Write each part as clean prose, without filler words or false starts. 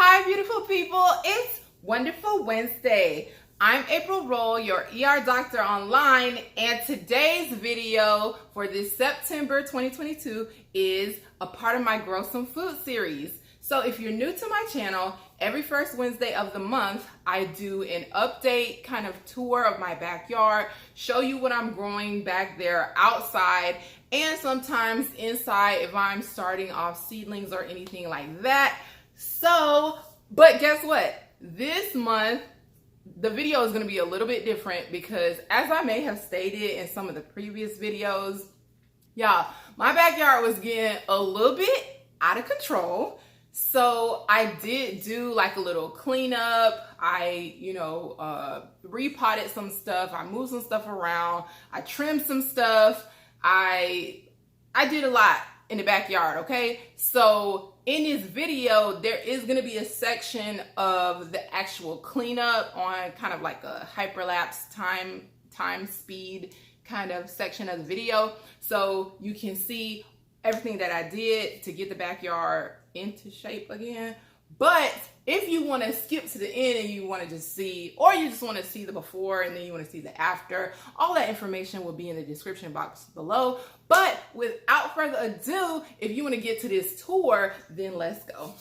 Hi, beautiful people. It's Wonderful Wednesday. I'm April Roll, your ER doctor online, and today's video for this September 2022 is a part of my Grow Some Food series. So if you're new to my channel, every first Wednesday of the month, I do an update kind of tour of my backyard, show you what I'm growing back there outside, and sometimes inside if I'm starting off seedlings or anything like that. So, but guess what? This month, the video is going to be a little bit different because, as I may have stated in some of the previous videos, y'all, my backyard was getting a little bit out of control. So I did do like a little cleanup. I, repotted some stuff. I moved some stuff around. I trimmed some stuff. I did a lot in the backyard, okay? So in this video, there is gonna be a section of the actual cleanup on kind of like a hyperlapse time speed kind of section of the video. So you can see everything that I did to get the backyard into shape again. But if you want to skip to the end and you want to just see, or you just want to see the before and then you want to see the after, all that information will be in the description box below. But without further ado, if you want to get to this tour, then let's go.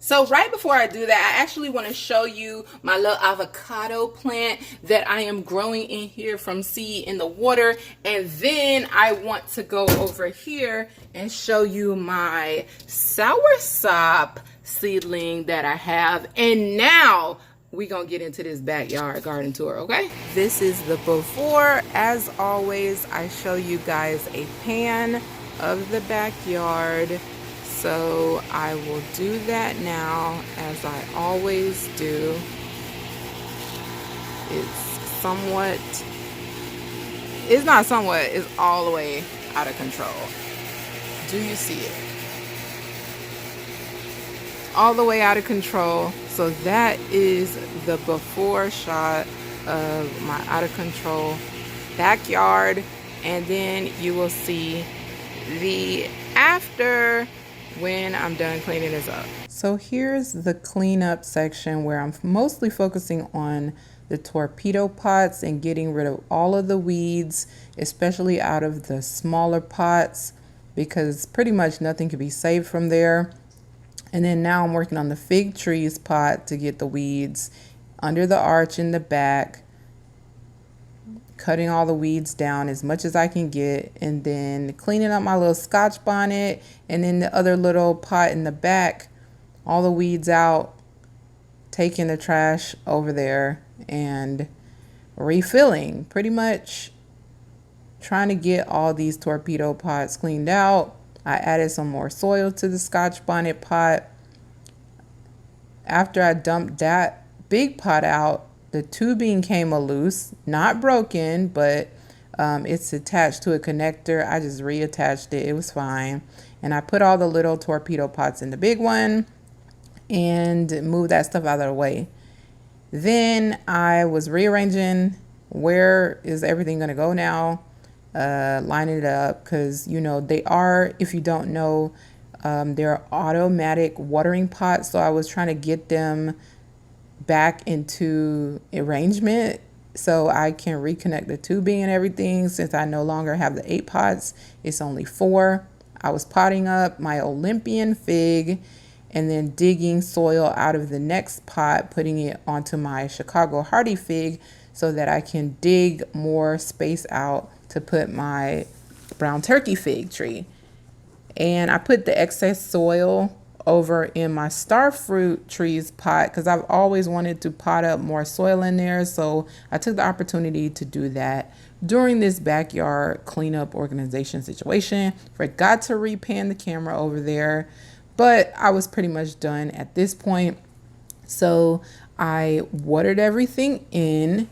So right before I do that, I actually want to show you my little avocado plant that I am growing in here from seed in the water. And then I want to go over here and show you my soursop seedling that I have. And now we're going to get into this backyard garden tour, okay? This is the before. As always, I show you guys a pan of the backyard. So I will do that now, as I always do. It's all the way out of control. Do you see it? All the way out of control. So that is the before shot of my out of control backyard. And then you will see the after when I'm done cleaning this up. So here's the cleanup section where I'm mostly focusing on the torpedo pots and getting rid of all of the weeds, especially out of the smaller pots, because pretty much nothing can be saved from there. And then now I'm working on the fig trees pot to get the weeds under the arch in the back, cutting all the weeds down as much as I can get, and then cleaning up my little scotch bonnet, and then the other little pot in the back, all the weeds out, taking the trash over there and refilling, pretty much trying to get all these torpedo pots cleaned out. I added some more soil to the scotch bonnet pot. After I dumped that big pot out, the tubing came loose, not broken, but it's attached to a connector. I just reattached it. It was fine. And I put all the little torpedo pots in the big one and moved that stuff out of the way. Then I was rearranging where is everything going to go now, lining it up, because, they are, if you don't know, they're automatic watering pots. So I was trying to get them back into arrangement so I can reconnect the tubing and everything. Since I no longer have the 8 pots, it's only 4. I was potting up my Olympian fig and then digging soil out of the next pot, putting it onto my Chicago hardy fig so that I can dig more space out to put my brown turkey fig tree. And I put the excess soil over in my Starfruit trees pot because I've always wanted to pot up more soil in there. So I took the opportunity to do that during this backyard cleanup organization situation. Forgot to repan the camera over there, but I was pretty much done at this point. So I watered everything in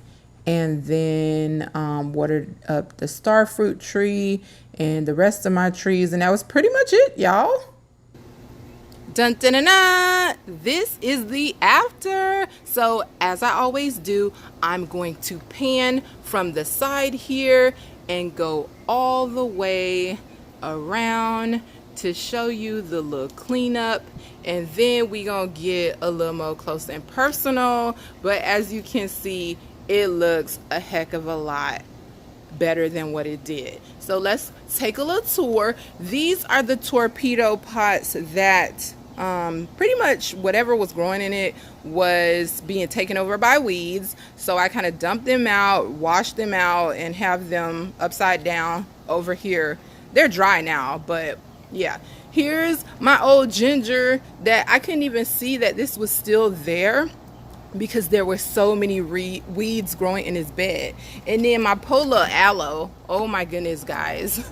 and then watered up the Starfruit tree and the rest of my trees. And that was pretty much it, y'all. Dun, dun, dun, dun. This is the after. So as I always do, I'm going to pan from the side here and go all the way around to show you the little cleanup, and then we gonna get a little more close and personal. But as you can see, it looks a heck of a lot better than what it did. So let's take a little tour. These are the torpedo pots that pretty much whatever was growing in it was being taken over by weeds. So I kind of dumped them out, washed them out, and have them upside down over here. They're dry now, but yeah. Here's my old ginger that I couldn't even see that this was still there because there were so many weeds growing in his bed. And then my polar aloe, oh my goodness, guys,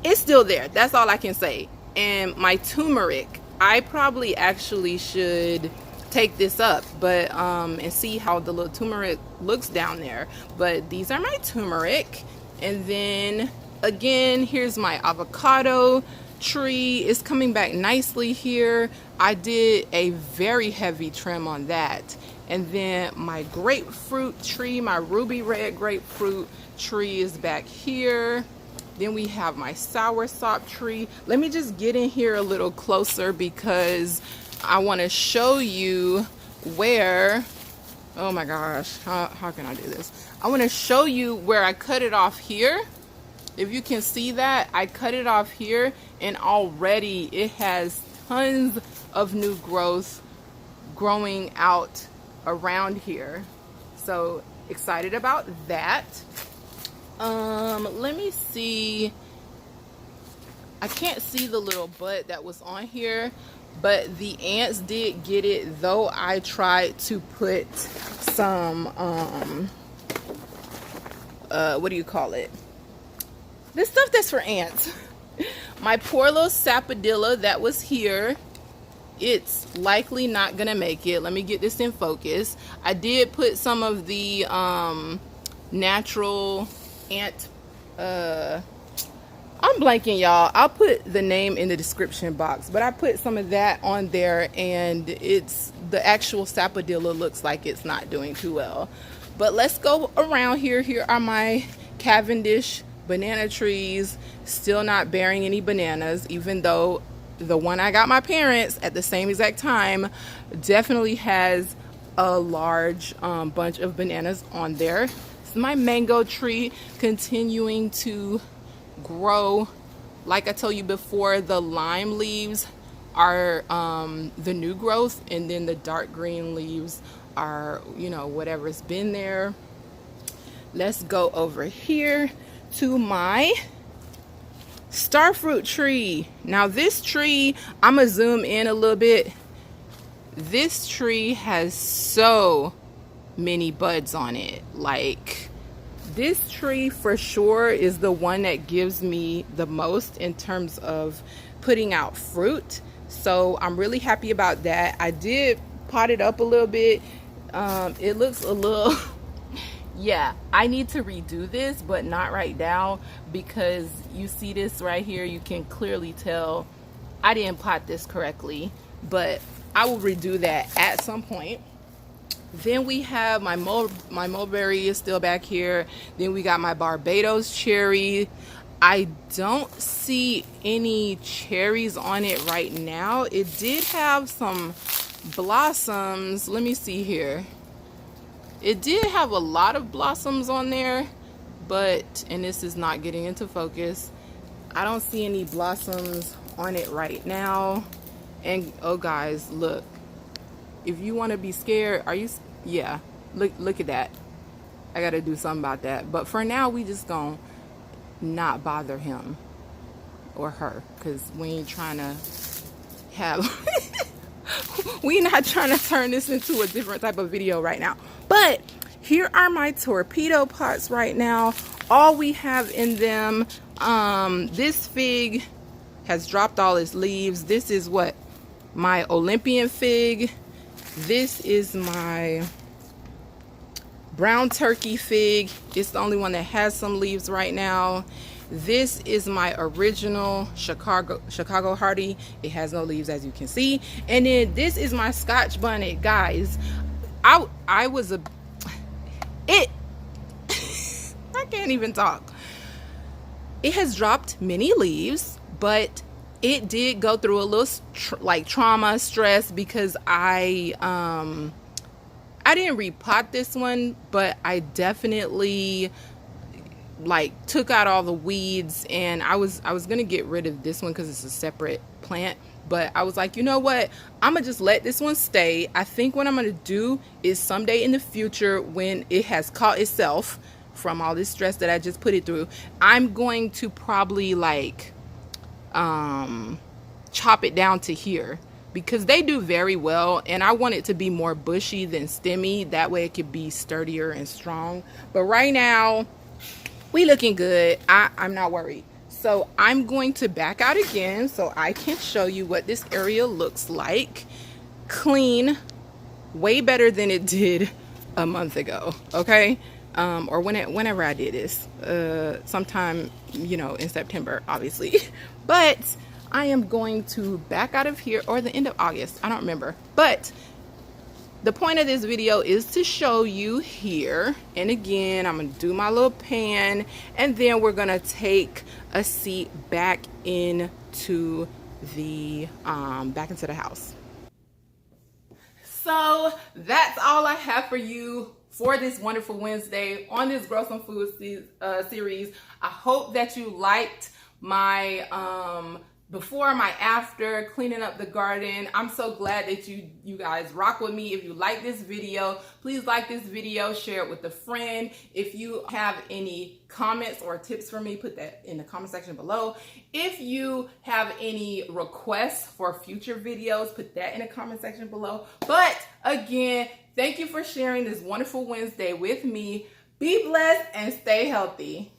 it's still there. That's all I can say. And my turmeric, I probably actually should take this up, but and see how the little turmeric looks down there. But these are my turmeric. And then again, here's my avocado tree. It's coming back nicely here. I did a very heavy trim on that. And then my grapefruit tree, my ruby red grapefruit tree is back here. Then we have my soursop tree. Let me just get in here a little closer because I want to show you where, oh my gosh, how can I do this? I want to show you where I cut it off here. If you can see that, I cut it off here, and already it has tons of new growth growing out around here. So excited about that. Let me see. I can't see the little bud that was on here, but the ants did get it, though I tried to put some what do you call it? This stuff that's for ants. My poor little sapodilla that was here, it's likely not gonna make it. Let me get this in focus. I did put some of the natural ant, I'm blanking, y'all. I'll put the name in the description box, but I put some of that on there, and it's the actual sapodilla looks like it's not doing too well. But let's go around here. Here are my Cavendish banana trees, still not bearing any bananas, even though the one I got my parents at the same exact time definitely has a large bunch of bananas on there. It's my mango tree continuing to grow. Like I told you before, the lime leaves are the new growth, and then the dark green leaves are, you know, whatever's been there. Let's go over here to my starfruit tree. Now this tree, I'm gonna zoom in a little bit. This tree has so many buds on it. Like, this tree for sure is the one that gives me the most in terms of putting out fruit. So I'm really happy about that. I did pot it up a little bit. It looks a little yeah, I need to redo this, but not right now, because you see this right here, you can clearly tell I didn't pot this correctly, but I will redo that at some point. Then we have my mulberry is still back here. Then we got my Barbados cherry. I don't see any cherries on it right now. It did have some blossoms. Let me see here. It did have a lot of blossoms on there, but, and this is not getting into focus, I don't see any blossoms on it right now. And oh guys, look, if you want to be scared, are you, yeah, look at that. I gotta do something about that. But for now, we just gonna not bother him or her, because we ain't trying to have we're not trying to turn this into a different type of video right now. But here are my torpedo pots right now. All we have in them, this fig has dropped all its leaves. This is what my Olympian fig. This is my brown turkey fig. It's the only one that has some leaves right now. This is my original Chicago Hardy. It has no leaves, as you can see. And then this is my Scotch bonnet, guys. I was a I can't even talk. It has dropped many leaves, but it did go through a little like trauma, stress, because I didn't repot this one, but I definitely like took out all the weeds, and I was gonna get rid of this one because it's a separate plant, but I was like, you know what, I'm gonna just let this one stay. I think what I'm gonna do is someday in the future, when it has caught itself from all this stress that I just put it through, I'm going to probably like chop it down to here, because they do very well, and I want it to be more bushy than stemmy, that way it could be sturdier and strong. But right now we looking good. I'm not worried. So I'm going to back out again so I can show you what this area looks like. Clean, way better than it did a month ago, okay? Or whenever I did this, sometime, you know, in September, obviously. But I am going to back out of here, or the end of August, I don't remember. But the point of this video is to show you here. And again, I'm gonna do my little pan, and then we're gonna take a seat back into the house. So that's all I have for you for this wonderful Wednesday on this Grow Some Food series. I hope that you liked my before, my after, cleaning up the garden. I'm so glad that you guys rock with me. If you like this video, please like this video, share it with a friend. If you have any comments or tips for me, put that in the comment section below. If you have any requests for future videos, put that in the comment section below. But again, thank you for sharing this wonderful Wednesday with me. Be blessed and stay healthy.